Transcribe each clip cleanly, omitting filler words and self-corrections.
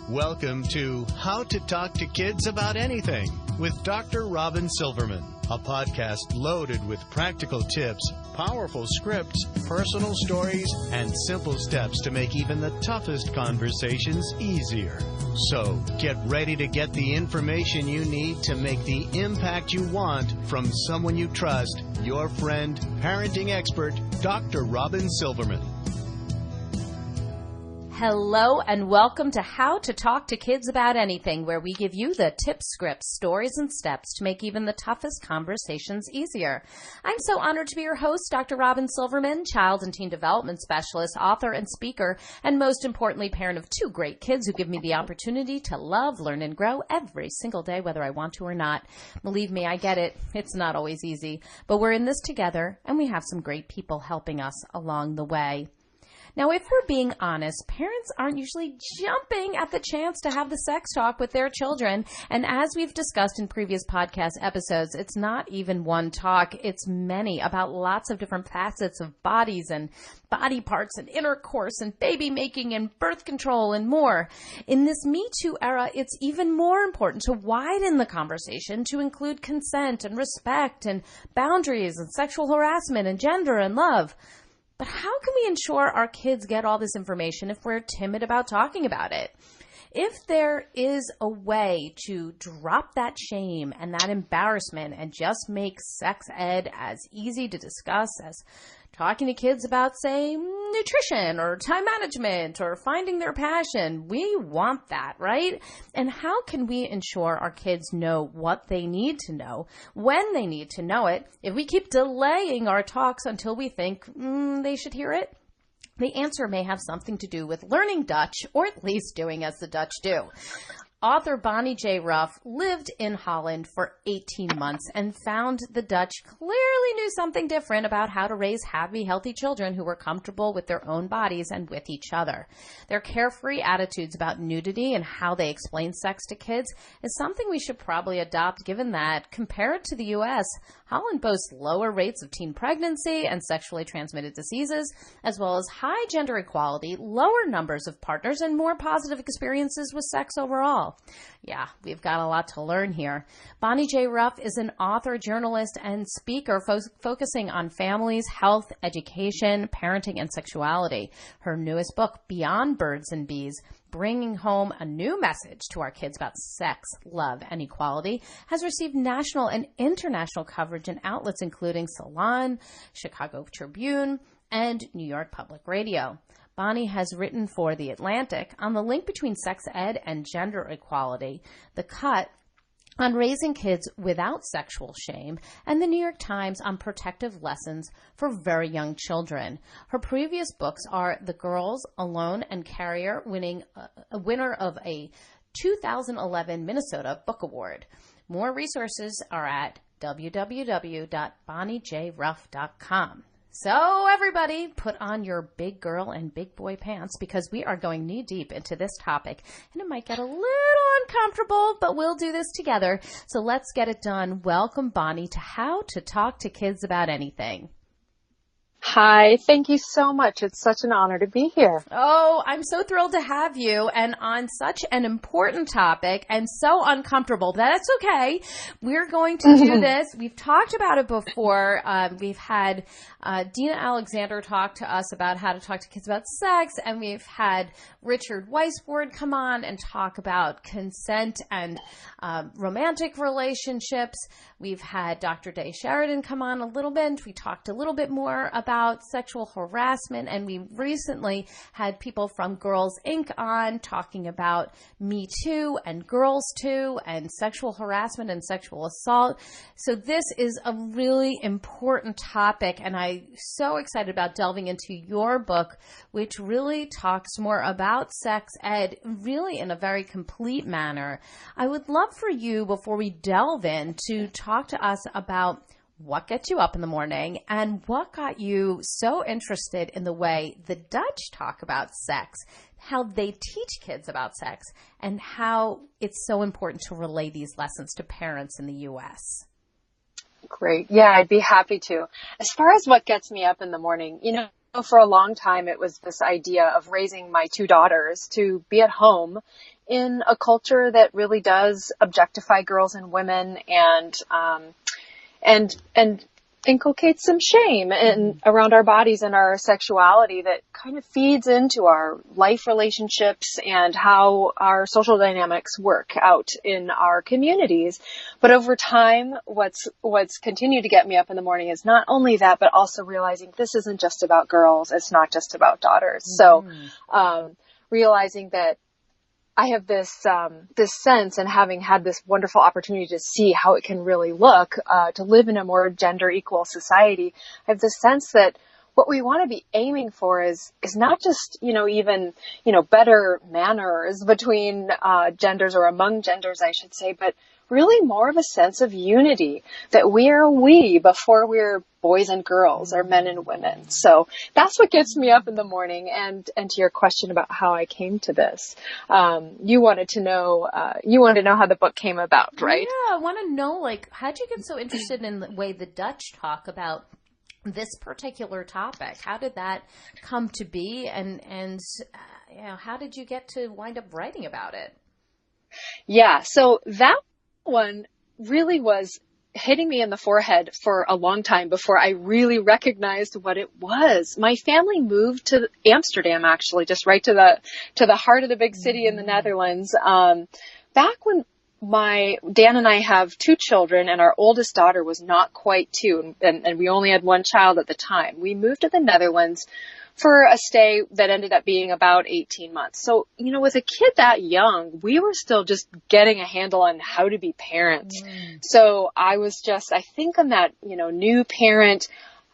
Welcome to How to Talk to Kids About Anything with Dr. Robyn Silverman, a podcast loaded with practical tips, powerful scripts, personal stories, and simple steps to make even the toughest conversations easier. So get ready to get the information you need to make the impact you want from someone you trust, your friend, parenting expert, Dr. Robyn Silverman. Hello and welcome to How to Talk to Kids About Anything, where we give you the tips, scripts, stories, and steps to make even the toughest conversations easier. I'm so honored to be your host, Dr. Robyn Silverman, child and teen development specialist, author, and speaker, and most importantly, parent of two great kids who give me the opportunity to love, learn, and grow every single day, whether I want to or not. Believe me, I get it. It's not always easy, but we're in this together, and we have some great people helping us along the way. Now, if we're being honest, parents aren't usually jumping at the chance to have the sex talk with their children. And as we've discussed in previous podcast episodes, it's not even one talk. It's many about lots of different facets of bodies and body parts and intercourse and baby making and birth control and more. In this metoo era, it's even more important to widen the conversation to include consent and respect and boundaries and sexual harassment and gender and love. But how can we ensure our kids get all this information if we're timid about talking about it? If there is a way to drop that shame and that embarrassment and just make sex ed as easy to discuss as talking to kids about, say, nutrition or time management or finding their passion, we want that, right? And how can we ensure our kids know what they need to know, when they need to know it, if we keep delaying our talks until we think they should hear it? The answer may have something to do with learning Dutch, or at least doing as the Dutch do. Author Bonnie J. Ruff lived in Holland for 18 months and found the Dutch clearly knew something different about how to raise happy, healthy children who were comfortable with their own bodies and with each other. Their carefree attitudes about nudity and how they explain sex to kids is something we should probably adopt, given that, compared to the U.S., Holland boasts lower rates of teen pregnancy and sexually transmitted diseases, as well as high gender equality, lower numbers of partners, and more positive experiences with sex overall. Yeah, we've got a lot to learn here. Bonnie J. Ruff is an author, journalist, and speaker focusing on families, health, education, parenting, and sexuality. Her newest book, Beyond Birds and Bees, bringing home a new message to our kids about sex, love, and equality, has received national and international coverage in outlets including Salon, Chicago Tribune, and New York Public Radio. Bonnie has written for The Atlantic on the link between sex ed and gender equality, The Cut on raising kids without sexual shame, and the New York Times on protective lessons for very young children. Her previous books are The Girls, Alone, and Carrier, a winner of a 2011 Minnesota Book Award. More resources are at www.bonniejruff.com. So everybody, put on your big girl and big boy pants because we are going knee deep into this topic, and it might get a little uncomfortable, but we'll do this together. So let's get it done. Welcome, Bonnie, to How to Talk to Kids About Anything. Hi, thank you so much. It's such an honor to be here. Oh, I'm so thrilled to have you, and on such an important topic and so uncomfortable. That's okay. We're going to do this. We've talked about it before. We've had Dina Alexander talk to us about how to talk to kids about sex, and we've had Richard Weisbord come on and talk about consent and romantic relationships. We've had Dr. Day Sheridan come on a little bit. We talked a little bit more about sexual harassment, and we recently had people from Girls Inc. on talking about Me Too and Girls Too and sexual harassment and sexual assault. So this is a really important topic, and I'm so excited about delving into your book, which really talks more about sex ed really in a very complete manner. I would love for you, before we delve in, to talk to us about what gets you up in the morning and what got you so interested in the way the Dutch talk about sex, how they teach kids about sex, and how it's so important to relay these lessons to parents in the U.S. Great. Yeah, I'd be happy to. As far as what gets me up in the morning, for a long time, it was this idea of raising my two daughters to be at home in a culture that really does objectify girls and women and inculcates some shame around our bodies and our sexuality that kind of feeds into our life relationships and how our social dynamics work out in our communities. But over time, what's continued to get me up in the morning is not only that, but also realizing this isn't just about girls. It's not just about daughters. So, realizing that I have this sense, and having had this wonderful opportunity to see how it can really look, to live in a more gender equal society, I have this sense that what we want to be aiming for is not just, even, better manners between, genders, or among genders, I should say, but really more of a sense of unity, that we are we before we're boys and girls or men and women. So that's what gets me up in the morning. And to your question about how I came to this, you wanted to know how the book came about, right? Yeah, I want to know, how'd you get so interested in the way the Dutch talk about this particular topic? How did that come to be? And how did you get to wind up writing about it? Yeah, so that one really was hitting me in the forehead for a long time before I really recognized what it was. My family moved to Amsterdam, actually, just right to the heart of the big city in the Netherlands. Back when Dan and I have two children, and our oldest daughter was not quite two, and we only had one child at the time. We moved to the Netherlands for a stay that ended up being about 18 months. So, with a kid that young, we were still just getting a handle on how to be parents. So I was just, I think on that, new parent,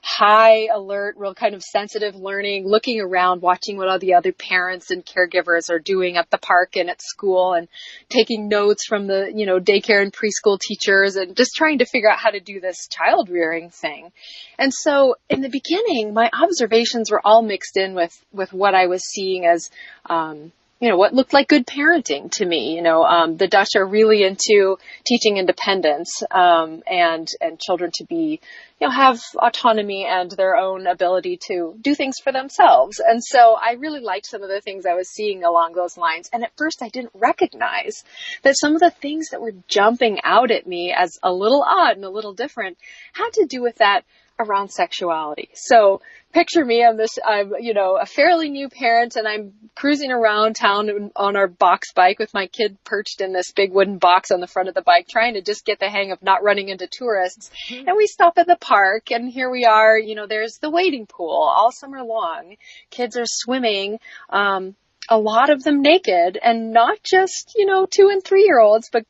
high alert, real kind of sensitive learning, looking around, watching what all the other parents and caregivers are doing at the park and at school, and taking notes from the, daycare and preschool teachers, and just trying to figure out how to do this child rearing thing. And so in the beginning, my observations were all mixed in with what I was seeing as, what looked like good parenting to me. The Dutch are really into teaching independence, and children to be, have autonomy and their own ability to do things for themselves. And so I really liked some of the things I was seeing along those lines. And at first I didn't recognize that some of the things that were jumping out at me as a little odd and a little different had to do with that around sexuality. So picture me, I'm a fairly new parent, and I'm cruising around town on our box bike with my kid perched in this big wooden box on the front of the bike, trying to just get the hang of not running into tourists. And we stop at the park, and here we are, there's the wading pool all summer long. Kids are swimming, a lot of them naked, and not just, 2 and 3 year olds, but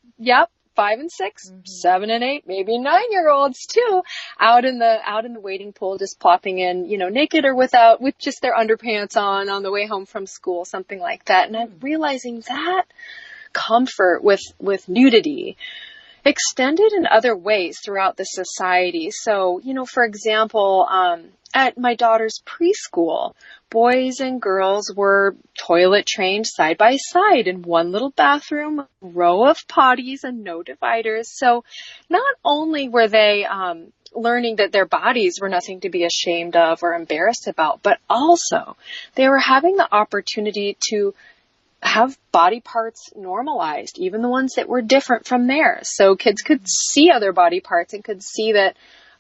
5 and 6, 7 and 8, maybe 9-year-olds too, out in the wading pool, just plopping in, naked or with just their underpants on the way home from school, something like that. And I'm realizing that comfort with nudity extended in other ways throughout the society. So, for example, at my daughter's preschool, boys and girls were toilet trained side by side in one little bathroom, row of potties and no dividers. So not only were they learning that their bodies were nothing to be ashamed of or embarrassed about, but also they were having the opportunity to have body parts normalized, even the ones that were different from theirs. So kids could see other body parts and could see that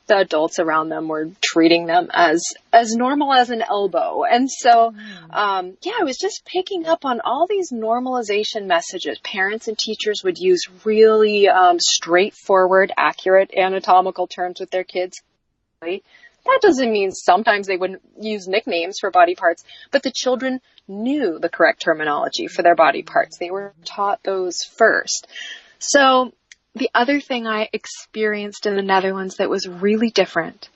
the adults around them were treating them as normal as an elbow. And so, I was just picking up on all these normalization messages. Parents and teachers would use really straightforward, accurate anatomical terms with their kids. That doesn't mean sometimes they wouldn't use nicknames for body parts, but the children knew the correct terminology for their body parts. They were taught those first. So the other thing I experienced in the Netherlands that was really different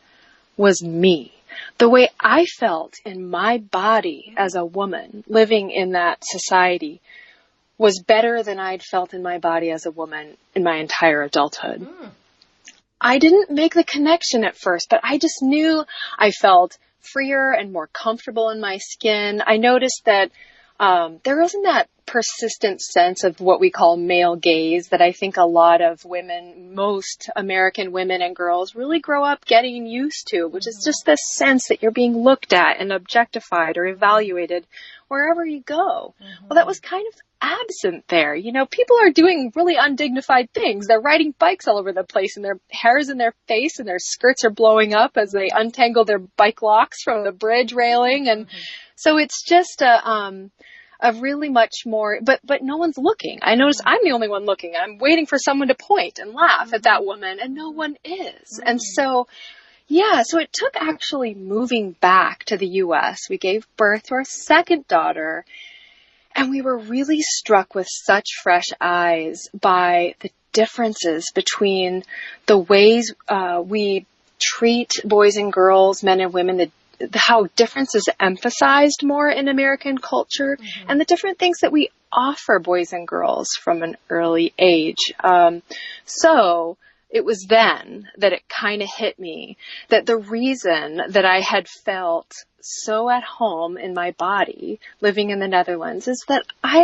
was me. The way I felt in my body as a woman living in that society was better than I'd felt in my body as a woman in my entire adulthood. I didn't make the connection at first, but I just knew I felt freer and more comfortable in my skin. I noticed that there wasn't that persistent sense of what we call male gaze that I think a lot of women, most American women and girls really grow up getting used to, which is just this sense that you're being looked at and objectified or evaluated wherever you go. Well, that was kind of absent there. You know, people are doing really undignified things. They're riding bikes all over the place and their hair's in their face and their skirts are blowing up as they untangle their bike locks from the bridge railing. And so it's just a really much more, but no one's looking. I notice I'm the only one looking. I'm waiting for someone to point and laugh at that woman, and no one is. And so, yeah, so it took actually moving back to the U.S. We gave birth to our second daughter, and we were really struck with such fresh eyes by the differences between the ways we treat boys and girls, men and women, how difference is emphasized more in American culture, and the different things that we offer boys and girls from an early age. So it was then that it kind of hit me that the reason that I had felt so at home in my body living in the Netherlands is that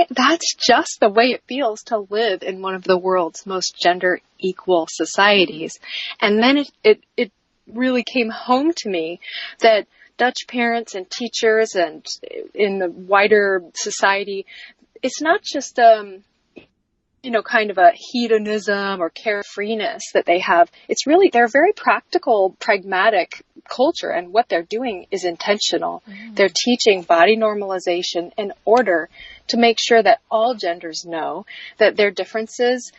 that's just the way it feels to live in one of the world's most gender equal societies. And then it really came home to me that Dutch parents and teachers and in the wider society, it's not just, kind of a hedonism or carefreeness that they have. It's really, they're a very practical, pragmatic culture, and what they're doing is intentional. They're teaching body normalization in order to make sure that all genders know that their differences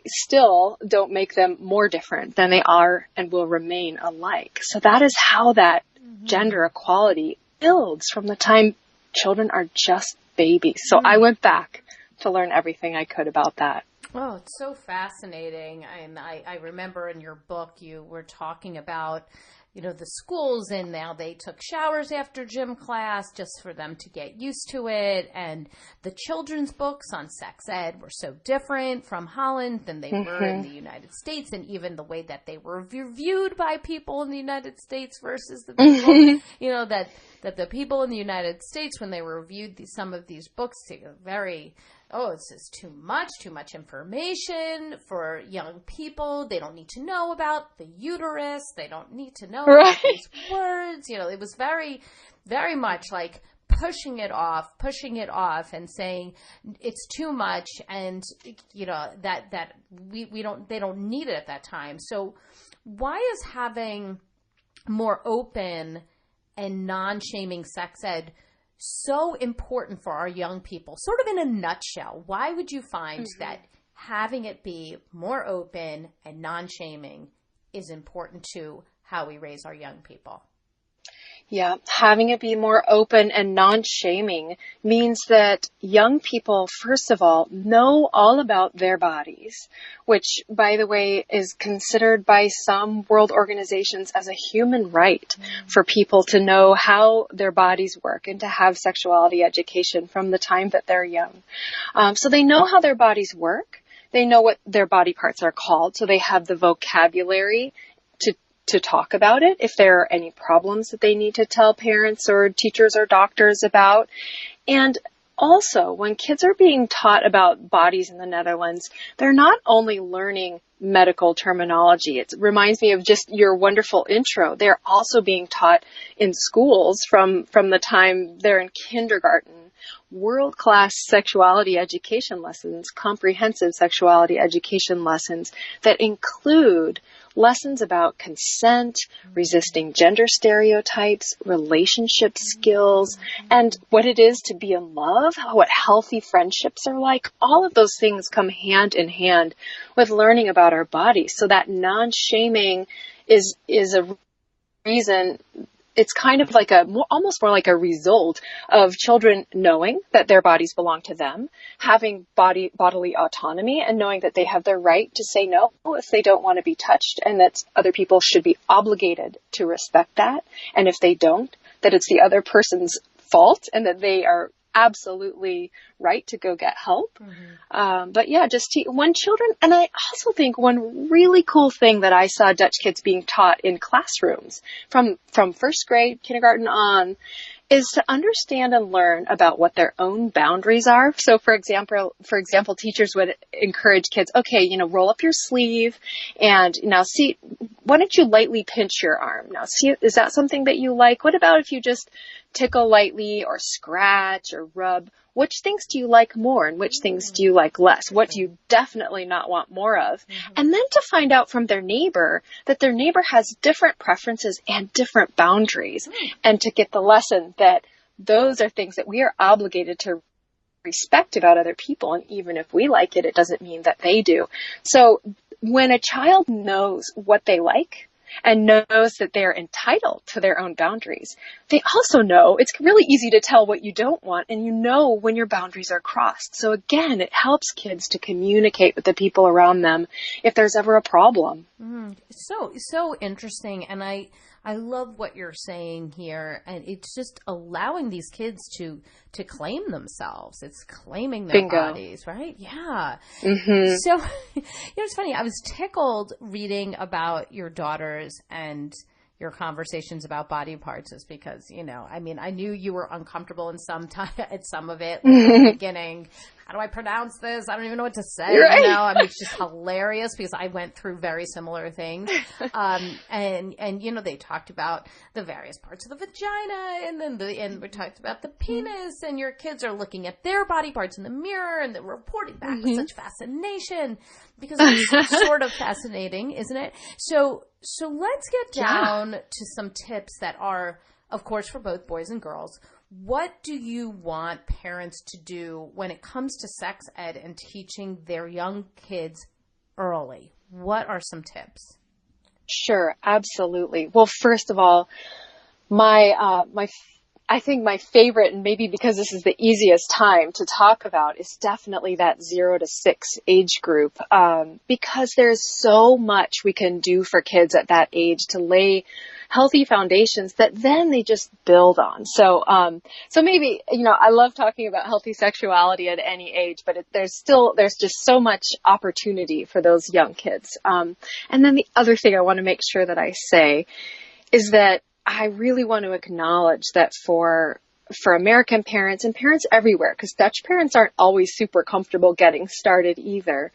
still don't make them more different than they are and will remain alike. So that is how that gender equality builds from the time children are just babies. So I went back to learn everything I could about that. Oh, it's so fascinating. And I remember in your book, you were talking about, the schools, and now they took showers after gym class just for them to get used to it. And the children's books on sex ed were so different from Holland than they were in the United States. And even the way that they were reviewed by people in the United States versus the people, that the people in the United States, when they reviewed some of these books, very, this is too much information for young people. They don't need to know about the uterus. They don't need to know about these words. It was very, very much like pushing it off and saying it's too much. And, that they don't need it at that time. So why is having more open and non-shaming sex ed so important for our young people? Sort of in a nutshell, why would you find that having it be more open and non-shaming is important to how we raise our young people? Yeah, having it be more open and non-shaming means that young people, first of all, know all about their bodies, which, by the way, is considered by some world organizations as a human right for people to know how their bodies work and to have sexuality education from the time that they're young. So they know how their bodies work. They know what their body parts are called, so they have the vocabulary to talk about it if there are any problems that they need to tell parents or teachers or doctors about. And also, when kids are being taught about bodies in the Netherlands, they're not only learning medical terminology. It reminds me of just your wonderful intro. They're also being taught in schools from the time they're in kindergarten, world-class sexuality education lessons, comprehensive sexuality education lessons that include lessons about consent, resisting gender stereotypes, relationship skills, and what it is to be in love, what healthy friendships are like. All of those things come hand in hand with learning about our bodies. So that non-shaming is a reason. It's kind of like almost more like a result of children knowing that their bodies belong to them, having bodily autonomy, and knowing that they have the right to say no if they don't want to be touched, and that other people should be obligated to respect that. And if they don't, that it's the other person's fault and that they are absolutely right to go get help. But yeah, when children, and I also think one really cool thing that I saw Dutch kids being taught in classrooms from first grade, kindergarten on, is to understand and learn about what their own boundaries are. So for example, teachers would encourage kids, okay, roll up your sleeve and now see, why don't you lightly pinch your arm? Now see, is that something that you like? What about if you just tickle lightly or scratch or rub? Which things do you like more and which things do you like less? What do you definitely not want more of? And then to find out from their neighbor that their neighbor has different preferences and different boundaries, and to get the lesson that those are things that we are obligated to respect about other people. And even if we like it, it doesn't mean that they do. So when a child knows what they like, and knows that they're entitled to their own boundaries, they also know it's really easy to tell what you don't want, and when your boundaries are crossed. So again, it helps kids to communicate with the people around them if there's ever a problem. So interesting. And I love what you're saying here. And it's just allowing these kids to claim themselves. It's claiming their bodies, right? Yeah. Mm-hmm. So, it's funny. I was tickled reading about your daughters and your conversations about body parts, is because, I knew you were uncomfortable in some of it in the beginning. How do I pronounce this? I don't even know what to say. Right. It's just hilarious because I went through very similar things. And they talked about the various parts of the vagina, and we talked about the penis, and your kids are looking at their body parts in the mirror, and they're reporting back with such fascination, because it's sort of fascinating, isn't it? So let's get down to some tips that are, of course, for both boys and girls. What do you want parents to do when it comes to sex ed and teaching their young kids early? What are some tips? Sure, absolutely. Well, first of all, I think my favorite, and maybe because this is the easiest time to talk about, is definitely that 0 to 6 age group, because there's so much we can do for kids at that age to lay healthy foundations that then they just build on. So maybe, I love talking about healthy sexuality at any age, but there's just so much opportunity for those young kids. And then the other thing I want to make sure that I say is that I really want to acknowledge that for American parents and parents everywhere, because Dutch parents aren't always super comfortable getting started either,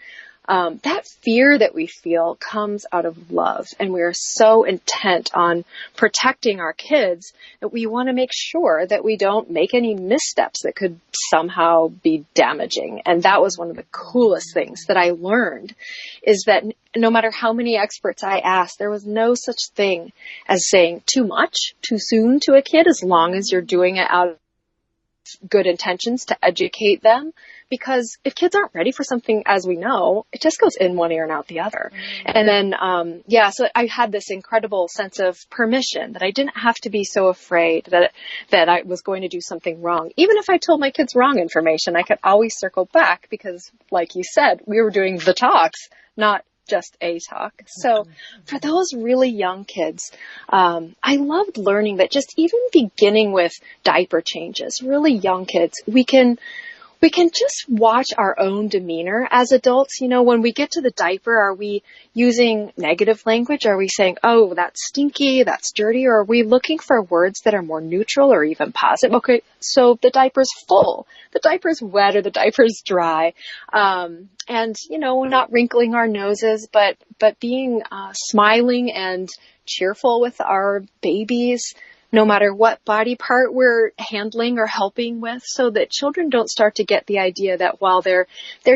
that fear that we feel comes out of love. And we are so intent on protecting our kids that we want to make sure that we don't make any missteps that could somehow be damaging. And that was one of the coolest things that I learned, is that no matter how many experts I asked, there was no such thing as saying too much, too soon to a kid, as long as you're doing it out of good intentions to educate them. Because if kids aren't ready for something, as we know, it just goes in one ear and out the other. And then, so I had this incredible sense of permission that I didn't have to be so afraid that I was going to do something wrong. Even if I told my kids wrong information, I could always circle back because, like you said, we were doing the talks, not just a talk. So for those really young kids, I loved learning that just even beginning with diaper changes, really young kids, we can just watch our own demeanor as adults. When we get to the diaper, are we using negative language? Are we saying, oh, that's stinky, that's dirty? Or are we looking for words that are more neutral or even positive? Okay, so the diaper's full, the diaper's wet, or the diaper's dry. We're not wrinkling our noses, but being smiling and cheerful with our babies, no matter what body part we're handling or helping with, so that children don't start to get the idea that while their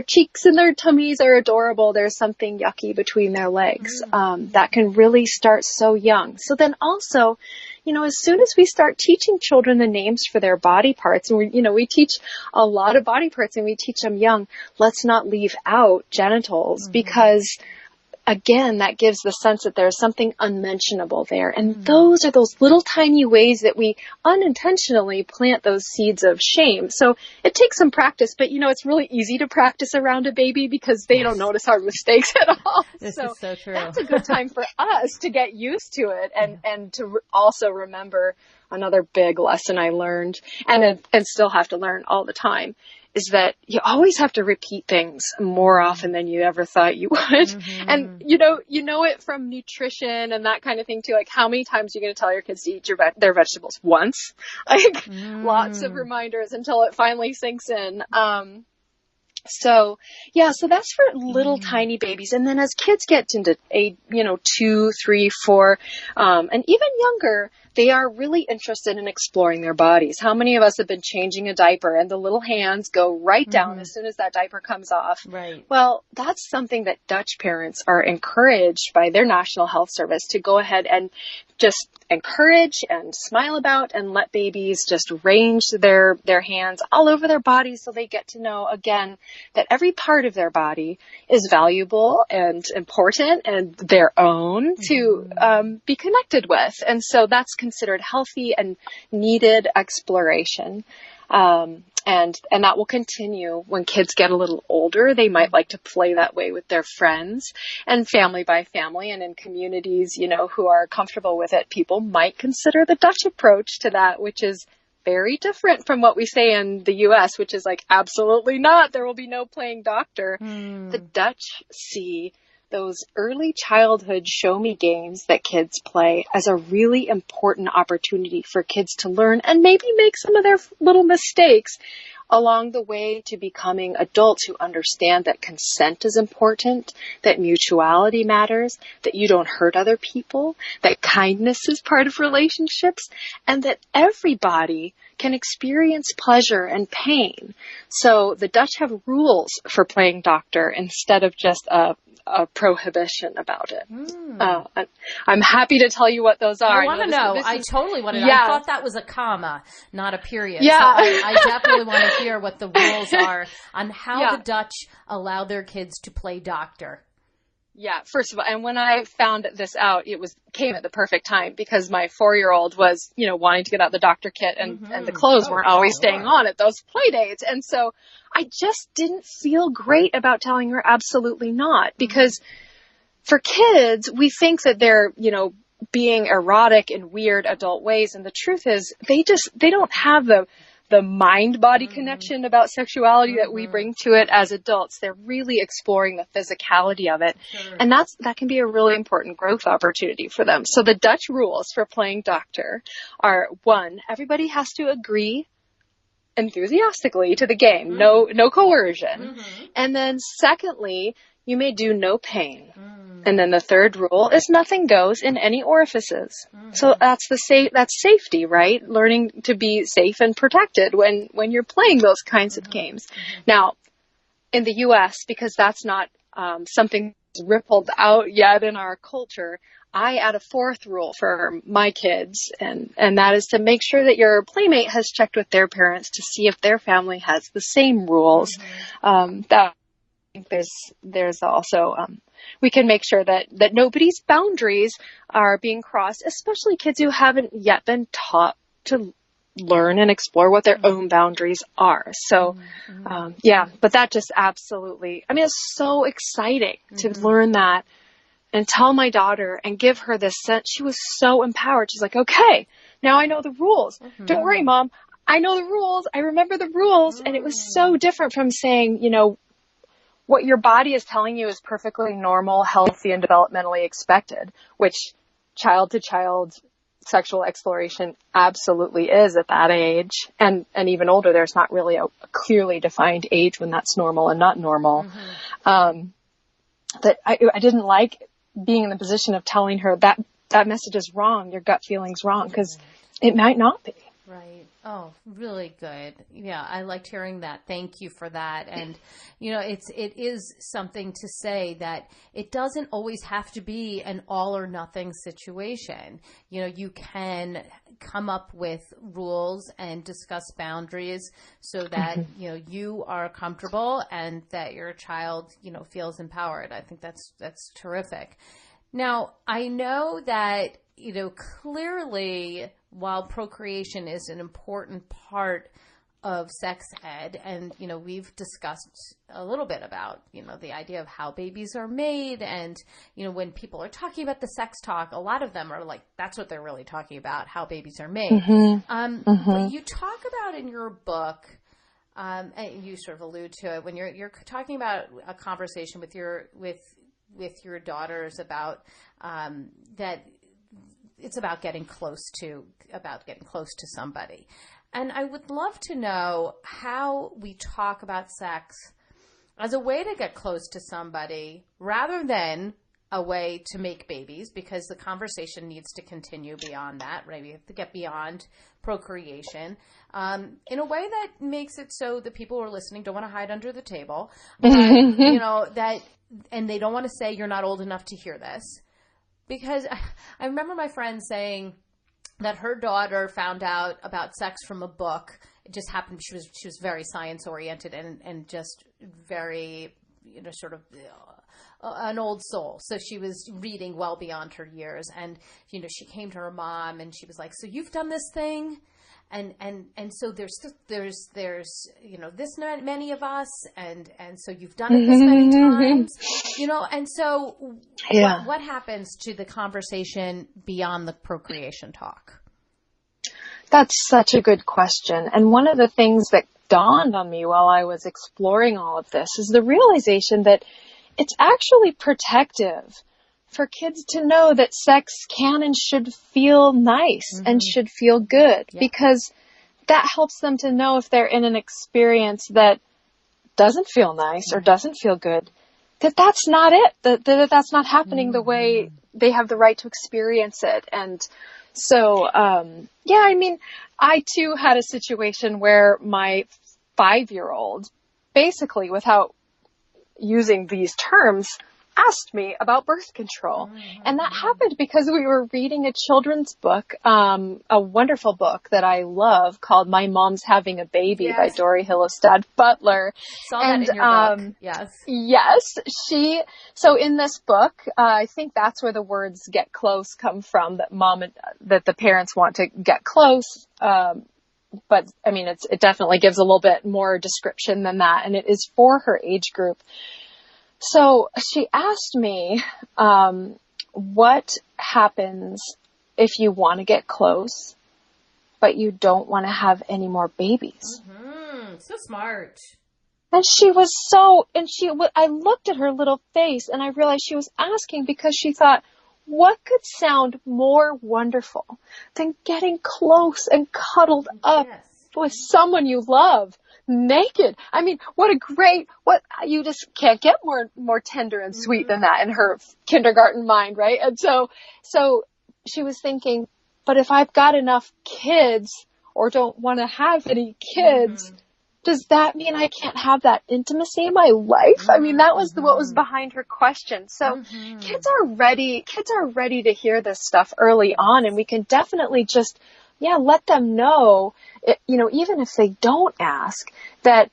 cheeks and their tummies are adorable, there's something yucky between their legs. That can really start so young. So then also, as soon as we start teaching children the names for their body parts, and we teach a lot of body parts and we teach them young, let's not leave out genitals, because again, that gives the sense that there's something unmentionable there. And those are those little tiny ways that we unintentionally plant those seeds of shame. So it takes some practice, but it's really easy to practice around a baby because they don't notice our mistakes at all. This is so true. That's a good time for us to get used to it and to also remember another big lesson I learned and still have to learn all the time is that you always have to repeat things more often than you ever thought you would. Mm-hmm. And you know it from nutrition and that kind of thing too. Like, how many times are you going to tell your kids to eat their vegetables? Once? Like, lots of reminders until it finally sinks in. So that's for little tiny babies. And then as kids get into 2, 3, 4, and even younger, they are really interested in exploring their bodies. How many of us have been changing a diaper and the little hands go right down as soon as that diaper comes off? Right. Well, that's something that Dutch parents are encouraged by their National Health Service to go ahead and just encourage and smile about and let babies just range their hands all over their bodies so they get to know, again, that every part of their body is valuable and important and their own to be connected with. And so that's considered healthy and needed exploration. And that will continue when kids get a little older. They might like to play that way with their friends and family by family, and in communities, who are comfortable with it, people might consider the Dutch approach to that, which is very different from what we say in the US, which is like, absolutely not. There will be no playing doctor. The Dutch see those early childhood show me games that kids play as a really important opportunity for kids to learn and maybe make some of their little mistakes along the way to becoming adults who understand that consent is important, that mutuality matters, that you don't hurt other people, that kindness is part of relationships, and that everybody can experience pleasure and pain. So the Dutch have rules for playing doctor instead of just a prohibition about it. I'm happy to tell you what those are. I want to know. I totally want to know. Yeah. I thought that was a comma, not a period. Yeah. So I definitely want to hear what the rules are on how the Dutch allow their kids to play doctor. Yeah, first of all, and when I found this out, came at the perfect time because my 4-year-old was, wanting to get out the doctor kit and the clothes weren't always staying on at those play dates. And so I just didn't feel great about telling her absolutely not, because for kids, we think that they're, being erotic in weird adult ways. And the truth is they don't have the mind-body connection about sexuality that we bring to it as adults. They're really exploring the physicality of it. Sure. And that can be a really important growth opportunity for them. So the Dutch rules for playing doctor are, 1, everybody has to agree enthusiastically to the game. No coercion. And then secondly, you may do no pain. And then the third rule is nothing goes in any orifices. So that's safety, right? Learning to be safe and protected when you're playing those kinds of games. Now, in the U.S., because that's not something that's rippled out yet in our culture, I add a 4th rule for my kids, and that is to make sure that your playmate has checked with their parents to see if their family has the same rules. That I think there's also we can make sure that nobody's boundaries are being crossed, especially kids who haven't yet been taught to learn and explore what their own boundaries are. So, but that just absolutely, it's so exciting to learn that and tell my daughter and give her this sense. She was so empowered. She's like, okay, now I know the rules. Don't worry, Mom. I know the rules. I remember the rules. And it was so different from saying, what your body is telling you is perfectly normal, healthy, and developmentally expected, which child-to-child sexual exploration absolutely is at that age. And even older, there's not really a clearly defined age when that's normal and not normal. That I didn't like being in the position of telling her that message is wrong, your gut feeling's wrong, because it might not be. Right. Oh, really good. Yeah, I liked hearing that. Thank you for that. And, it is something to say that it doesn't always have to be an all or nothing situation. You can come up with rules and discuss boundaries so that, you are comfortable and that your child, feels empowered. I think that's terrific. Now, I know that, clearly, while procreation is an important part sex ed, and we've discussed a little bit about the idea of how babies are made, and when people are talking about the sex talk, a lot of them are like, that's what they're really talking about, how babies are made. But you talk about in your book, and you sort of allude to it when you're talking about a conversation with your daughters about that it's about getting close to somebody. And I would love to know how we talk about sex as a way to get close to somebody rather than a way to make babies, because the conversation needs to continue beyond that, right? We have to get beyond procreation in a way that makes it so that people who are listening don't want to hide under the table, and they don't want to say you're not old enough to hear this. Because I remember my friend saying that her daughter found out about sex from a book. It just happened. She was very science oriented and just very, sort of an old soul. So she was reading well beyond her years. And, she came to her mom and she was like, so you've done this thing? And so there's this many of us, and so you've done it this many times, and so what happens to the conversation beyond the procreation talk? That's such a good question. And one of the things that dawned on me while I was exploring all of this is the realization that it's actually protective for kids to know that sex can and should feel nice and should feel good, because that helps them to know if they're in an experience that doesn't feel nice or doesn't feel good, that's not it, that's not happening the way they have the right to experience it. And so, I too had a situation where my 5-year-old, basically without using these terms, asked me about birth control. And that happened because we were reading a children's book, a wonderful book that I love called My Mom's Having a Baby by Dori Hillestad Butler. Saw that in your book. Yes. So in this book, I think that's where the words get close come from, that the parents want to get close. But I mean, it definitely gives a little bit more description than that. And it is for her age group. So she asked me, what happens if you want to get close, but you don't want to have any more babies? So smart. And I looked at her little face and I realized she was asking because she thought, what could sound more wonderful than getting close and cuddled up with someone you love? Naked. I mean, you just can't get more tender and sweet than that in her kindergarten mind, right? And so she was thinking, but if I've got enough kids or don't want to have any kids, does that mean I can't have that intimacy in my life? I mean, that was what was behind her question. So kids are ready to hear this stuff early on, and we can definitely just let them know, even if they don't ask, that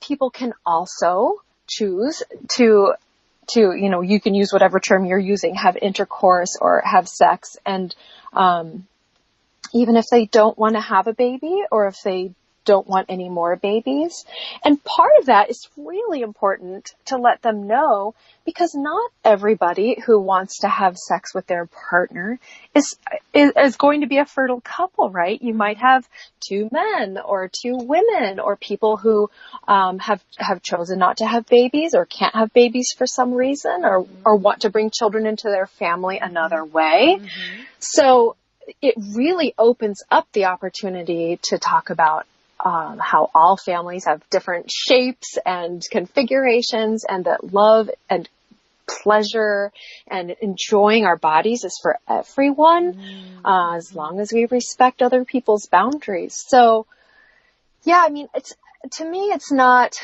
people can also choose to, you can use whatever term you're using, have intercourse or have sex. And, even if they don't want to have a baby or if they don't want any more babies. And part of that is really important to let them know, because not everybody who wants to have sex with their partner is going to be a fertile couple, right? You might have 2 men or 2 women, or people who have chosen not to have babies or can't have babies for some reason, or want to bring children into their family another way. So it really opens up the opportunity to talk about how all families have different shapes and configurations, and that love and pleasure and enjoying our bodies is for everyone, as long as we respect other people's boundaries. So, I mean, to me, it's not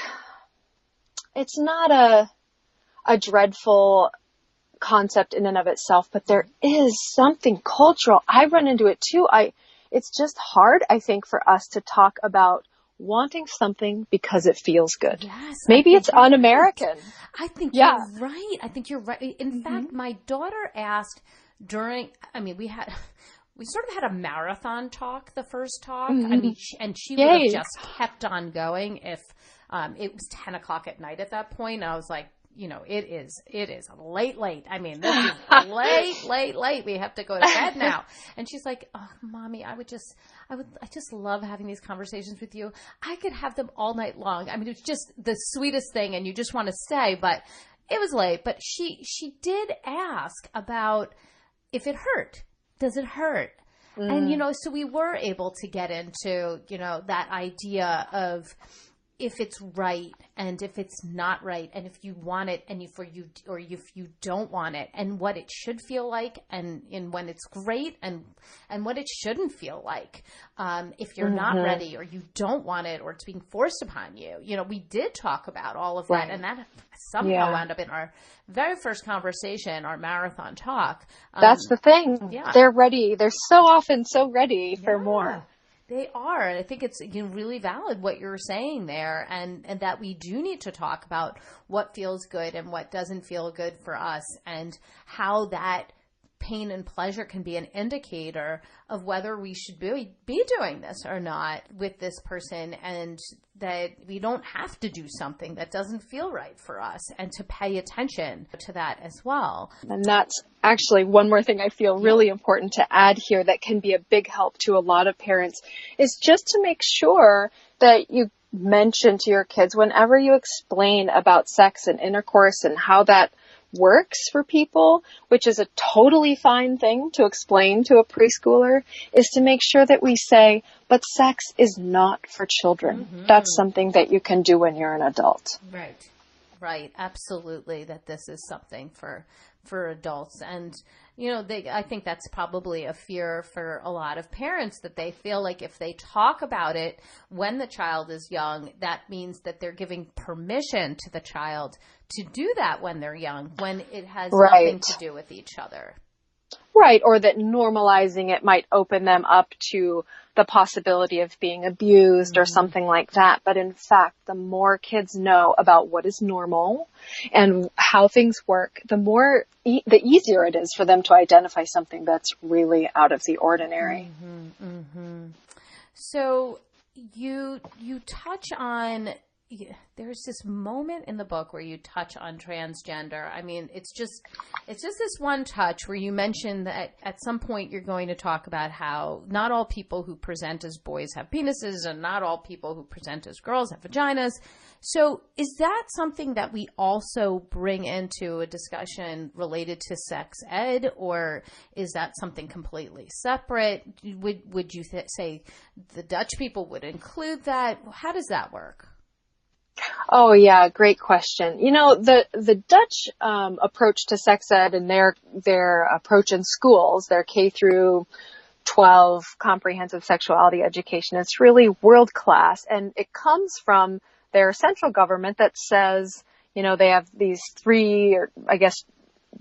a dreadful concept in and of itself, but there is something cultural. I run into it too. It's just hard, I think, for us to talk about wanting something because it feels good. Yes, maybe it's un-American. Right. I think you're right. In fact, my daughter asked we sort of had a marathon talk, the first talk. Mm-hmm. I mean, she would have just kept on going if it was 10 o'clock at night at that point. And I was like, it is late. I mean, this is late. We have to go to bed now. And she's like, oh, Mommy, I just love having these conversations with you. I could have them all night long. I mean, it's just the sweetest thing and you just want to stay, but it was late. But she did ask about if it hurt. Does it hurt? And, so we were able to get into, that idea of if it's right and if it's not right and if you want it and if you don't want it and what it should feel like and when it's great and what it shouldn't feel like if you're not ready or you don't want it or it's being forced upon you. We did talk about all of that and that somehow wound up in our very first conversation, our marathon talk. That's the thing. Yeah. They're ready. They're so often so ready for more. They are. And I think it's really valid what you're saying there and that we do need to talk about what feels good and what doesn't feel good for us and how that pain and pleasure can be an indicator of whether we should be doing this or not with this person and that we don't have to do something that doesn't feel right for us and to pay attention to that as well. And that's actually one more thing I feel really important to add here that can be a big help to a lot of parents is just to make sure that you mention to your kids whenever you explain about sex and intercourse and how that works for people, which is a totally fine thing to explain to a preschooler, is to make sure that we say, but sex is not for children. Mm-hmm. That's something that you can do when you're an adult. Right. Absolutely. That this is something for adults. And, I think that's probably a fear for a lot of parents that they feel like if they talk about it when the child is young, that means that they're giving permission to the child to do that when they're young, when it has nothing to do with each other. Right. Or that normalizing it might open them up to the possibility of being abused or something like that. But in fact, the more kids know about what is normal and how things work, the easier it is for them to identify something that's really out of the ordinary. So you touch on, there's this moment in the book where you touch on transgender. I mean, it's just this one touch where you mention that at some point you're going to talk about how not all people who present as boys have penises and not all people who present as girls have vaginas. So is that something that we also bring into a discussion related to sex ed, or is that something completely separate? Would you say the Dutch people would include that? How does that work? Oh yeah, great question. The Dutch approach to sex ed and their approach in schools, their K through 12 comprehensive sexuality education, it's really world class, and it comes from their central government that says, they have these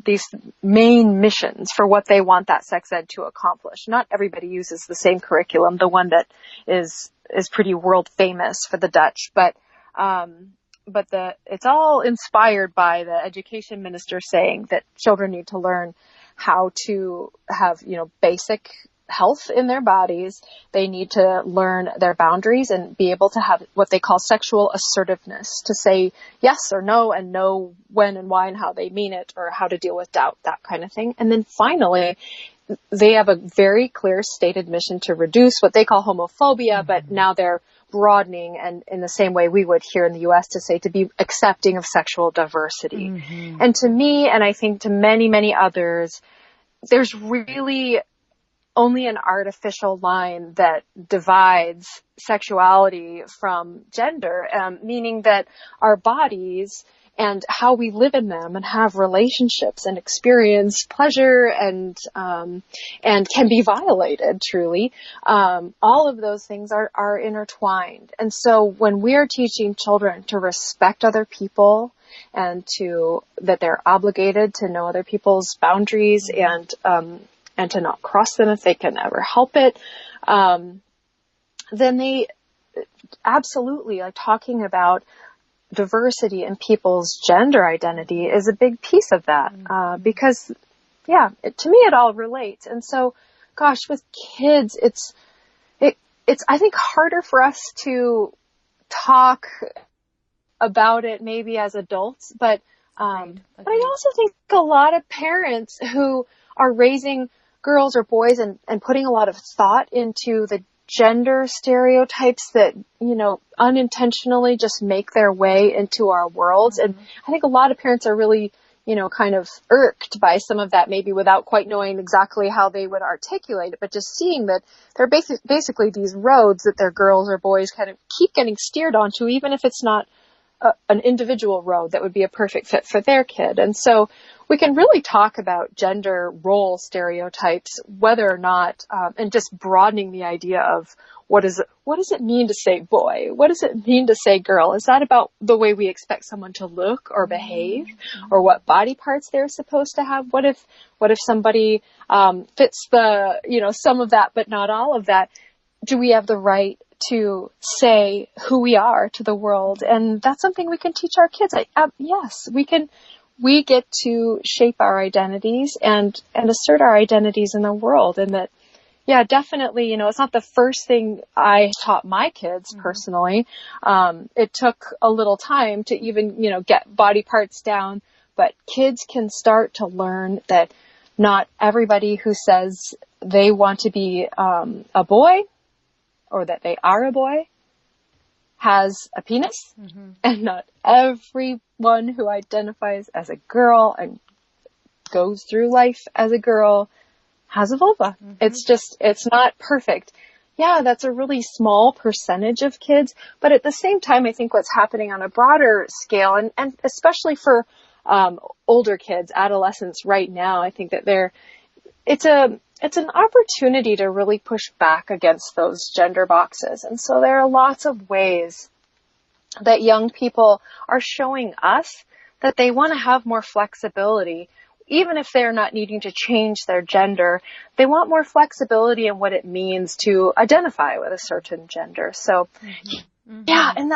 these main missions for what they want that sex ed to accomplish. Not everybody uses the same curriculum. The one that is pretty world famous for the Dutch, but it's all inspired by the education minister saying that children need to learn how to have, basic health in their bodies. They need to learn their boundaries and be able to have what they call sexual assertiveness, to say yes or no and know when and why and how they mean it or how to deal with doubt, that kind of thing. And then finally, they have a very clear stated mission to reduce what they call homophobia, but now they're broadening, and in the same way we would here in the U.S. to say to be accepting of sexual diversity. Mm-hmm. And to me, and I think to many, many others, there's really only an artificial line that divides sexuality from gender, meaning that our bodies and how we live in them and have relationships and experience pleasure and can be violated truly. All of those things are intertwined. And so when we are teaching children to respect other people and that they're obligated to know other people's boundaries and to not cross them if they can ever help it, then they absolutely, like, talking about diversity in people's gender identity is a big piece of that, because to me it all relates. And so gosh, with kids, it's I think harder for us to talk about it maybe as adults, but I also think a lot of parents who are raising girls or boys and putting a lot of thought into the gender stereotypes that, unintentionally just make their way into our worlds. And I think a lot of parents are really, kind of irked by some of that, maybe without quite knowing exactly how they would articulate it, but just seeing that they're basically these roads that their girls or boys kind of keep getting steered onto, even if it's not an individual road that would be a perfect fit for their kid. And so we can really talk about gender role stereotypes, whether or not, and just broadening the idea of what does it mean to say boy? What does it mean to say girl? Is that about the way we expect someone to look or behave, or what body parts they're supposed to have? What if somebody fits the, some of that, but not all of that? Do we have the right to say who we are to the world? And that's something we can teach our kids. Yes, we can. We get to shape our identities and assert our identities in the world. And that, yeah, definitely, it's not the first thing I taught my kids personally. It took a little time to even, get body parts down, but kids can start to learn that not everybody who says they want to be a boy or that they are a boy has a penis, and not everyone who identifies as a girl and goes through life as a girl has a vulva. It's not perfect. Yeah, that's a really small percentage of kids, but at the same time, I think what's happening on a broader scale, and especially for older kids, adolescents right now, I think that it's an opportunity to really push back against those gender boxes. And so there are lots of ways that young people are showing us that they want to have more flexibility. Even if they're not needing to change their gender, they want more flexibility in what it means to identify with a certain gender. So, yeah, and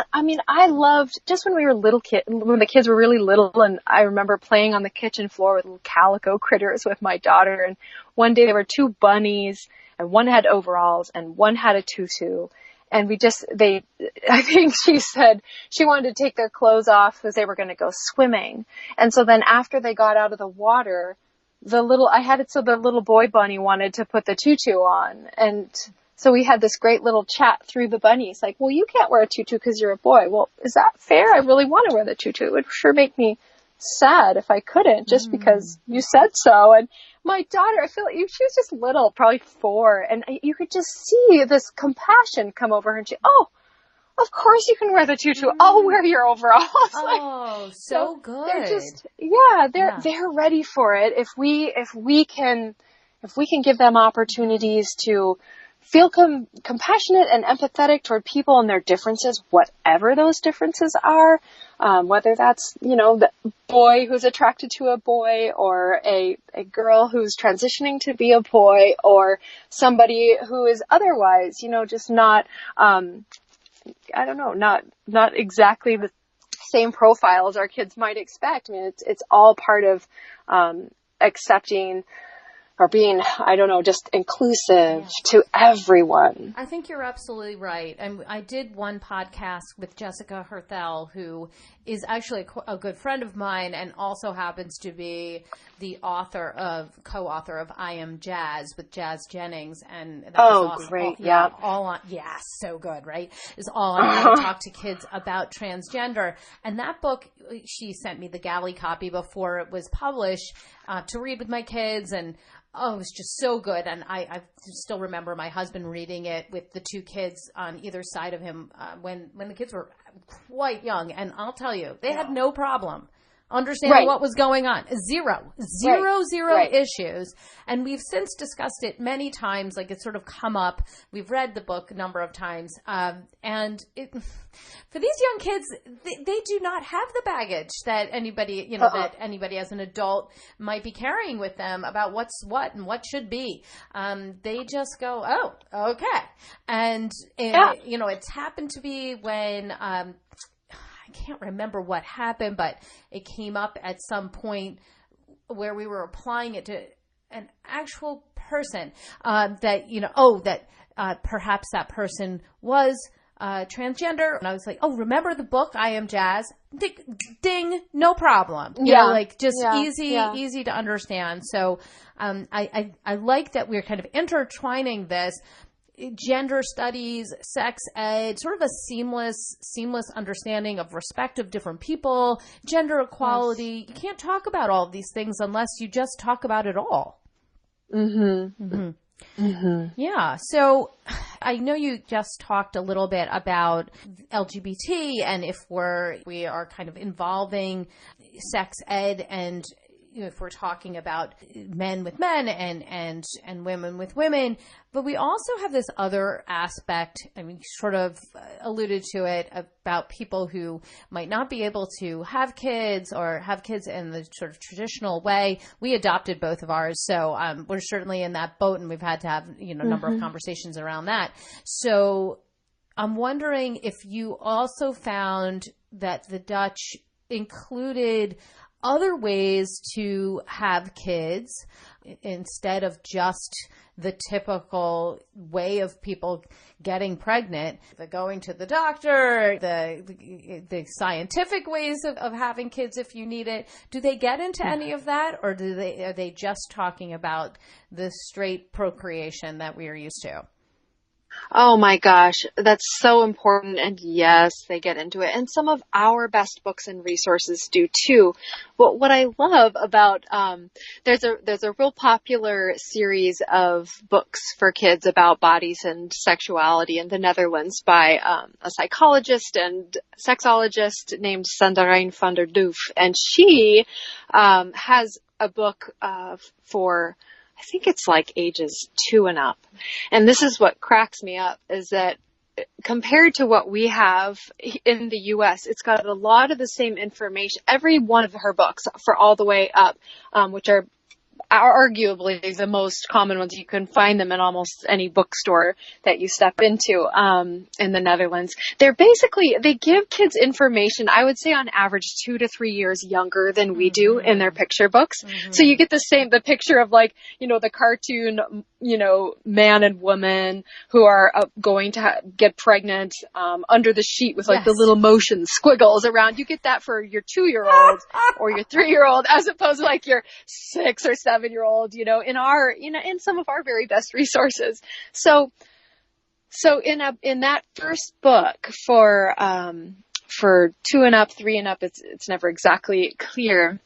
I loved, just when we were when the kids were really little, and I remember playing on the kitchen floor with little calico critters with my daughter, and one day there were two bunnies, and one had overalls, and one had a tutu, and I think she said she wanted to take their clothes off because they were going to go swimming, and so then after they got out of the water, I had it so the little boy bunny wanted to put the tutu on, and so we had this great little chat through the bunnies, like, well, you can't wear a tutu because you're a boy. Well, is that fair? I really want to wear the tutu. It would sure make me sad if I couldn't, just because you said so. And my daughter, I feel like she was just little, probably 4, and you could just see this compassion come over her, and of course you can wear the tutu. I'll wear your overalls. Oh, so good. They're just, they're ready for it. If we can give them opportunities to feel compassionate and empathetic toward people and their differences, whatever those differences are, whether that's, the boy who's attracted to a boy, or a girl who's transitioning to be a boy, or somebody who is otherwise, just not, not exactly the same profile as our kids might expect. I mean, it's all part of accepting or being, just inclusive to everyone. I think you're absolutely right. And I did one podcast with Jessica Herthel, who is actually a good friend of mine and also happens to be the co-author of I Am Jazz with Jazz Jennings. And that was awesome. Great. All on, so good, right? It's all on how to talk to kids about transgender. And that book, she sent me the galley copy before it was published to read with my kids, and it was just so good. And I still remember my husband reading it with the 2 kids on either side of him when the kids were quite young. And I'll tell you, they had no problem understanding what was going on. Zero issues. And we've since discussed it many times. Like, it's sort of come up. We've read the book a number of times. And for these young kids, they do not have the baggage that anybody, that anybody as an adult might be carrying with them about what's what and what should be. They just go, oh, okay. And, it's happened to be when, I can't remember what happened, but it came up at some point where we were applying it to an actual person, perhaps that person was transgender. And I was like, oh, remember the book, I Am Jazz? Ding, no problem. You know, like just easy to understand. So I like that we're kind of intertwining this gender studies, sex ed, sort of a seamless understanding of respect of different people, gender equality. Yes. You can't talk about all of these things unless you just talk about it all. Mm-hmm. Mm-hmm. Mm-hmm. Yeah. So I know you just talked a little bit about LGBT and if we are kind of involving sex ed and if we're talking about men with men and women with women, but we also have this other aspect, I mean, sort of alluded to it, about people who might not be able to have kids or have kids in the sort of traditional way. We adopted both of ours, so we're certainly in that boat, and we've had to have, a number of conversations around that. So I'm wondering if you also found that the Dutch included other ways to have kids instead of just the typical way of people getting pregnant, the going to the doctor, the scientific ways of having kids if you need it. Do they get into any of that, or are they just talking about the straight procreation that we are used to? Oh my gosh, that's so important. And yes, they get into it. And some of our best books and resources do too. But what I love about, there's a real popular series of books for kids about bodies and sexuality in the Netherlands by a psychologist and sexologist named Sandarijn van der Doof. And she has a book for, I think it's like ages 2 and up. And this is what cracks me up, is that compared to what we have in the US, it's got a lot of the same information. Every one of her books for all the way up, which are arguably the most common ones. You can find them in almost any bookstore that you step into in the Netherlands. They give kids information, I would say on average 2 to 3 years younger than we do in their picture books. Mm-hmm. So you get the picture of like, the cartoon, man and woman who are going to get pregnant under the sheet with like the little motion squiggles around. You get that for your 2-year-old or your 3-year-old, as opposed to like your 6 or 7-year-old, in some of our very best resources. So in that first book for 2 and up, 3 and up, it's never exactly clear.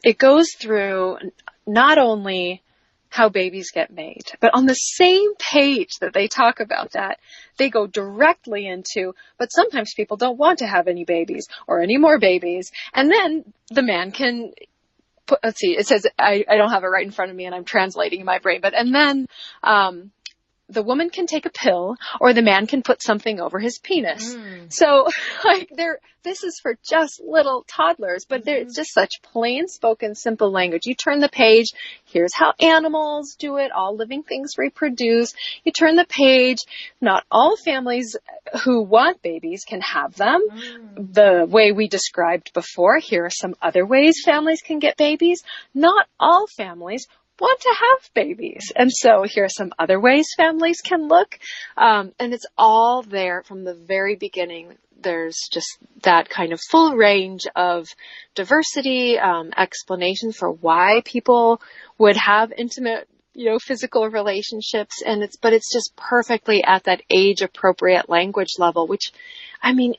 It goes through not only how babies get made, but on the same page that they talk about that, they go directly into, but sometimes people don't want to have any babies or any more babies. And then the man can let's see, it says, I don't have it right in front of me and I'm translating in my brain, and then, the woman can take a pill or the man can put something over his penis. So like this is for just little toddlers, but it's just such plain spoken, simple language. You turn the page. Here's how animals do it. All living things reproduce. You turn the page. Not all families who want babies can have them the way we described before. Here are some other ways families can get babies. Not all families want to have babies. And so here are some other ways families can look. And it's all there from the very beginning. There's just that kind of full range of diversity, explanation for why people would have intimate, physical relationships. But it's just perfectly at that age appropriate language level, which, I mean,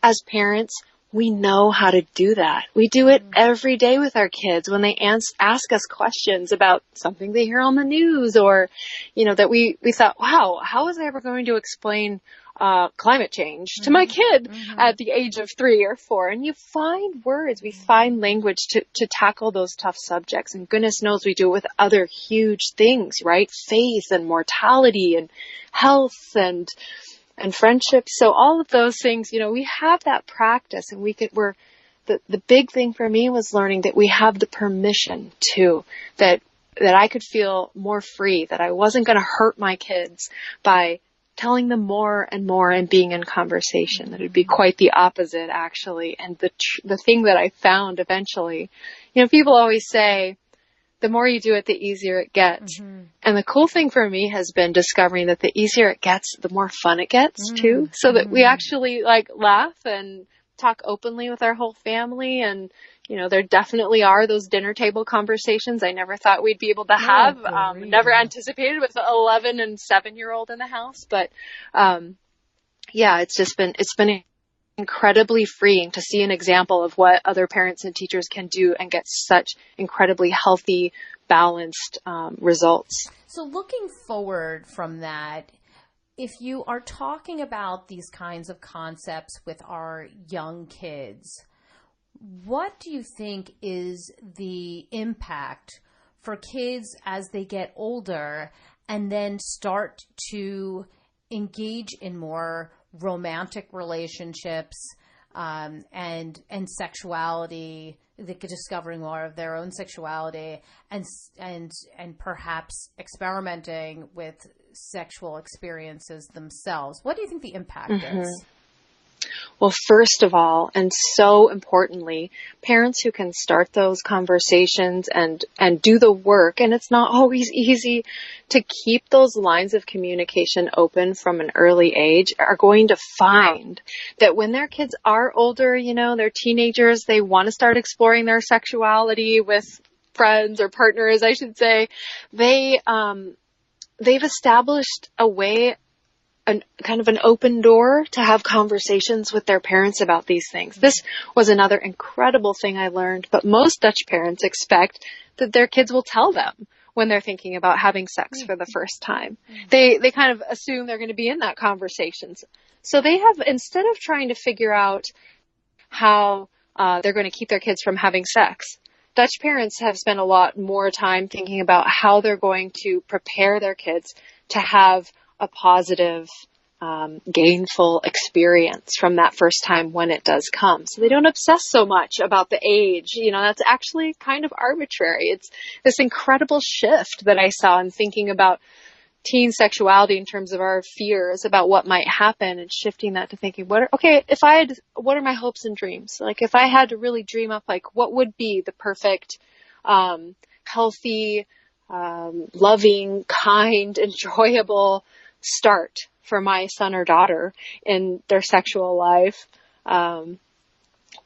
as parents, we know how to do that. We do it every day with our kids when they ask us questions about something they hear on the news, or, that we thought, wow, how was I ever going to explain climate change to my kid at the age of 3 or 4? And you find words, we find language to tackle those tough subjects. And goodness knows we do it with other huge things, right? Faith and mortality and health and friendships. So all of those things, we have that practice, and the big thing for me was learning that we have the permission to, that I could feel more free, that I wasn't going to hurt my kids by telling them more and more and being in conversation. That it would be quite the opposite, actually. And the thing that I found eventually, people always say, the more you do it, the easier it gets. Mm-hmm. And the cool thing for me has been discovering that the easier it gets, the more fun it gets too. So that we actually like laugh and talk openly with our whole family. And, you know, there definitely are those dinner table conversations I never thought we'd be able to have. Never anticipated with an 11 and 7-year-old in the house. But, yeah, it's been incredibly freeing to see an example of what other parents and teachers can do and get such incredibly healthy, balanced results. So looking forward from that, if you are talking about these kinds of concepts with our young kids, what do you think is the impact for kids as they get older and then start to engage in more romantic relationships and sexuality, discovering more of their own sexuality, and perhaps experimenting with sexual experiences themselves? What do you think the impact is? Well, first of all, and so importantly, parents who can start those conversations and do the work, and it's not always easy to keep those lines of communication open from an early age, are going to find that when their kids are older, you know, they're teenagers, they want to start exploring their sexuality with friends or partners, I should say, they've established a way, kind of an open door to have conversations with their parents about these things. This was another incredible thing I learned, but most Dutch parents expect that their kids will tell them when they're thinking about having sex for the first time. They kind of assume they're going to be in that conversation. So they have, instead of trying to figure out how they're going to keep their kids from having sex, Dutch parents have spent a lot more time thinking about how they're going to prepare their kids to have a positive, gainful experience from that first time when it does come. So they don't obsess so much about the age. You know, that's actually kind of arbitrary. It's this incredible shift that I saw in thinking about teen sexuality in terms of our fears about what might happen, and shifting that to thinking, what are my hopes and dreams? Like, if I had to really dream up, like, what would be the perfect, healthy, loving, kind, enjoyable start for my son or daughter in their sexual life,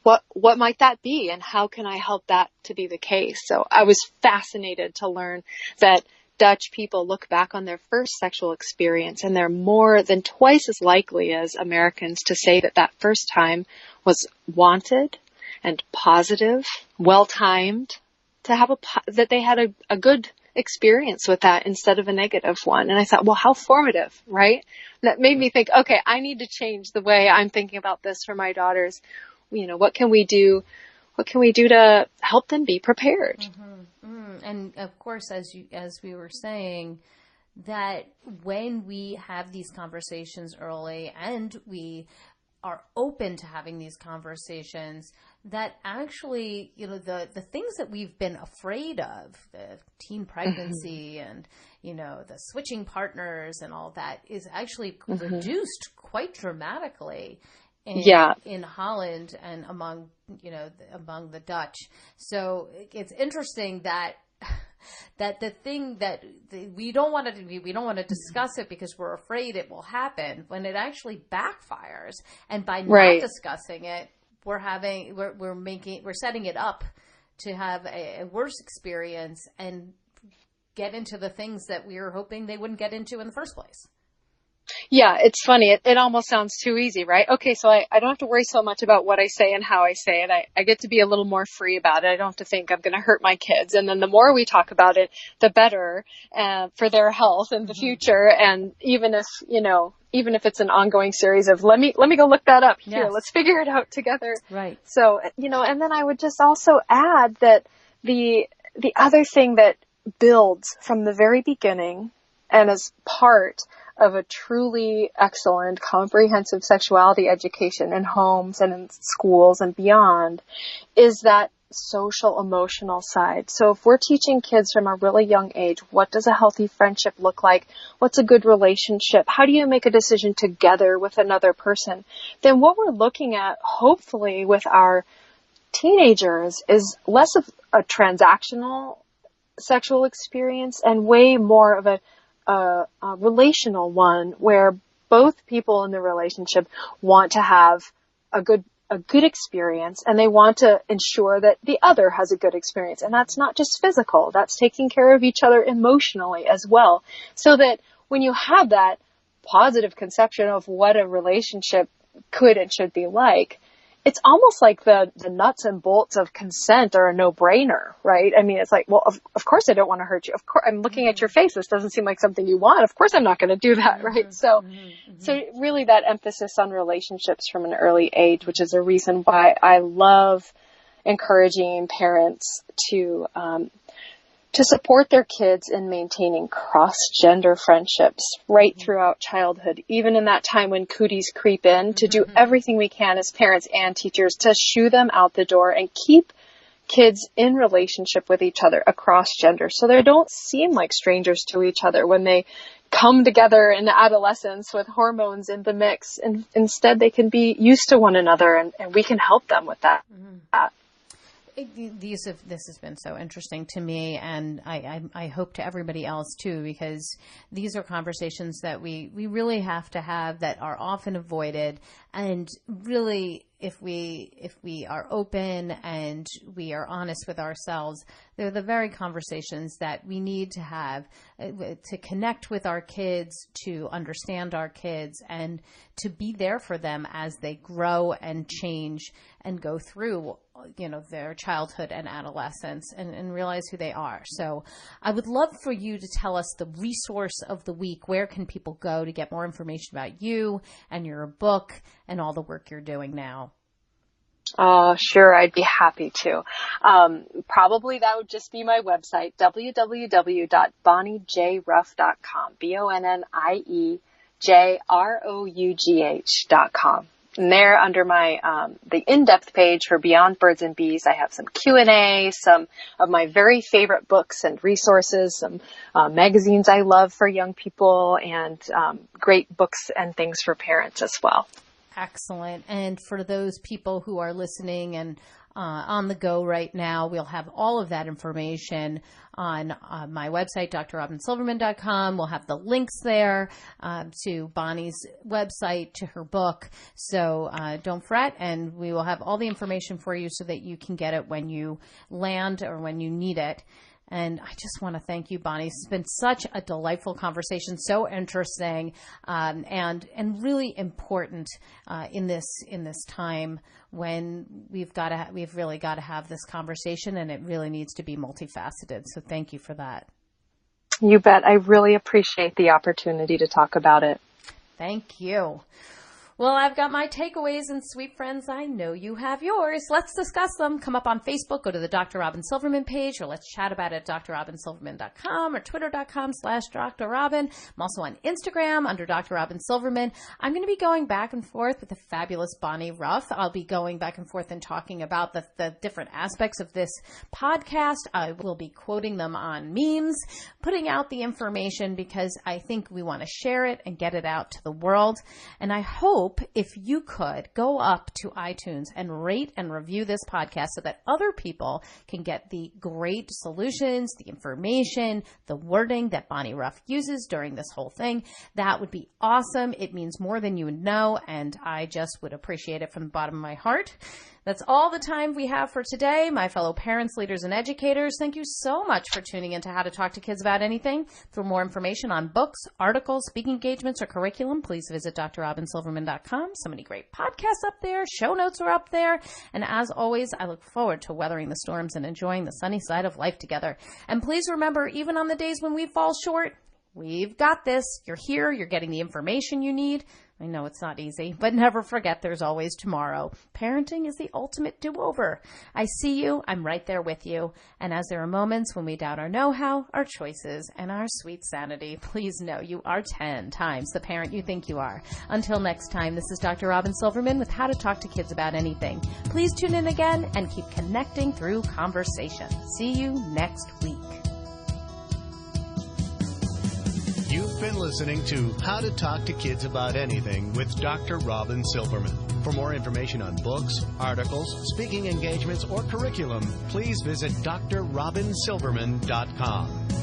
what might that be, and how can I help that to be the case? So I was fascinated to learn that Dutch people look back on their first sexual experience, and they're more than twice as likely as Americans to say that that first time was wanted and positive, well-timed, to have that they had a good experience with that instead of a negative one. And I thought, well, how formative, right? That made me think, okay, I need to change the way I'm thinking about this for my daughters. You know, what can we do? What can we do to help them be prepared? And of course, as we were saying, that when we have these conversations early and we are open to having these conversations, that actually, you know, the things that we've been afraid of, the teen pregnancy and, you know, the switching partners and all that, is actually reduced quite dramatically in Holland and among the Dutch. So it's interesting that the thing that we don't want to discuss it because we're afraid it will happen, when it actually backfires. And by not discussing it, we're setting it up to have a worse experience and get into the things that we were hoping they wouldn't get into in the first place. Yeah, it's funny. It almost sounds too easy, right? Okay, so I don't have to worry so much about what I say and how I say it. I get to be a little more free about it. I don't have to think I'm going to hurt my kids. And then the more we talk about it, the better for their health in the future. And even if it's an ongoing series of, let me go look that up here. Yes. Let's figure it out together. Right. So, you know, and then I would just also add that the other thing that builds from the very beginning and as part of a truly excellent, comprehensive sexuality education in homes and in schools and beyond is that social emotional side. So if we're teaching kids from a really young age, what does a healthy friendship look like? What's a good relationship? How do you make a decision together with another person? Then what we're looking at, hopefully, with our teenagers is less of a transactional sexual experience and way more of a relational one where both people in the relationship want to have a good experience, and they want to ensure that the other has a good experience. And that's not just physical, that's taking care of each other emotionally as well. So that when you have that positive conception of what a relationship could and should be like, it's almost like the nuts and bolts of consent are a no-brainer, right? I mean, it's like, well, of course I don't want to hurt you. Of course, I'm looking at your face. This doesn't seem like something you want. Of course I'm not going to do that, right? So really that emphasis on relationships from an early age, which is a reason why I love encouraging parents to support their kids in maintaining cross-gender friendships right throughout childhood, even in that time when cooties creep in, to do everything we can as parents and teachers to shoo them out the door and keep kids in relationship with each other across gender, so they don't seem like strangers to each other when they come together in adolescence with hormones in the mix. And instead they can be used to one another, and we can help them with that. This has been so interesting to me, and I hope to everybody else too, because these are conversations that we really have to have that are often avoided. And really, if we are open and we are honest with ourselves, they're the very conversations that we need to have to connect with our kids, to understand our kids, and to be there for them as they grow and change and go through, their childhood and adolescence, and realize who they are. So I would love for you to tell us the resource of the week. Where can people go to get more information about you and your book and all the work you're doing now? Oh, sure. I'd be happy to. Probably that would just be my website, www.bonniejrough.com, BonnieJrough.com. And there, under my the in-depth page for Beyond Birds and Bees, I have some Q&A, some of my very favorite books and resources, some magazines I love for young people, and great books and things for parents as well. Excellent. And for those people who are listening and on the go right now, we'll have all of that information on my website, drrobynsilverman.com. We'll have the links there to Bonnie's website, to her book. So don't fret, and we will have all the information for you so that you can get it when you land or when you need it. And I just want to thank you, Bonnie. It's been such a delightful conversation, so interesting, and really important in this time when we've really got to have this conversation, and it really needs to be multifaceted. So thank you for that. You bet. I really appreciate the opportunity to talk about it. Thank you. Well, I've got my takeaways, and sweet friends, I know you have yours. Let's discuss them. Come up on Facebook, go to the Dr. Robyn Silverman page, or let's chat about it at drrobynsilverman.com or twitter.com/Dr. Robyn. I'm also on Instagram under Dr. Robyn Silverman. I'm going to be going back and forth with the fabulous Bonnie Rough. I'll be going back and forth and talking about the different aspects of this podcast. I will be quoting them on memes, putting out the information because I think we want to share it and get it out to the world. And I hope if you could go up to iTunes and rate and review this podcast so that other people can get the great solutions, the information, the wording that Bonnie Rough uses during this whole thing. That would be awesome. It means more than you would know, and I just would appreciate it from the bottom of my heart. That's all the time we have for today. My fellow parents, leaders, and educators, thank you so much for tuning in to How to Talk to Kids About Anything. For more information on books, articles, speaking engagements, or curriculum, please visit drrobynsilverman.com. So many great podcasts up there. Show notes are up there. And as always, I look forward to weathering the storms and enjoying the sunny side of life together. And please remember, even on the days when we fall short, we've got this. You're here. You're getting the information you need. I know it's not easy, but never forget there's always tomorrow. Parenting is the ultimate do-over. I see you. I'm right there with you. And as there are moments when we doubt our know-how, our choices, and our sweet sanity, please know you are 10 times the parent you think you are. Until next time, this is Dr. Robyn Silverman with How to Talk to Kids About Anything. Please tune in again and keep connecting through conversation. See you next week. You've been listening to How to Talk to Kids About Anything with Dr. Robyn Silverman. For more information on books, articles, speaking engagements, or curriculum, please visit drrobynsilverman.com.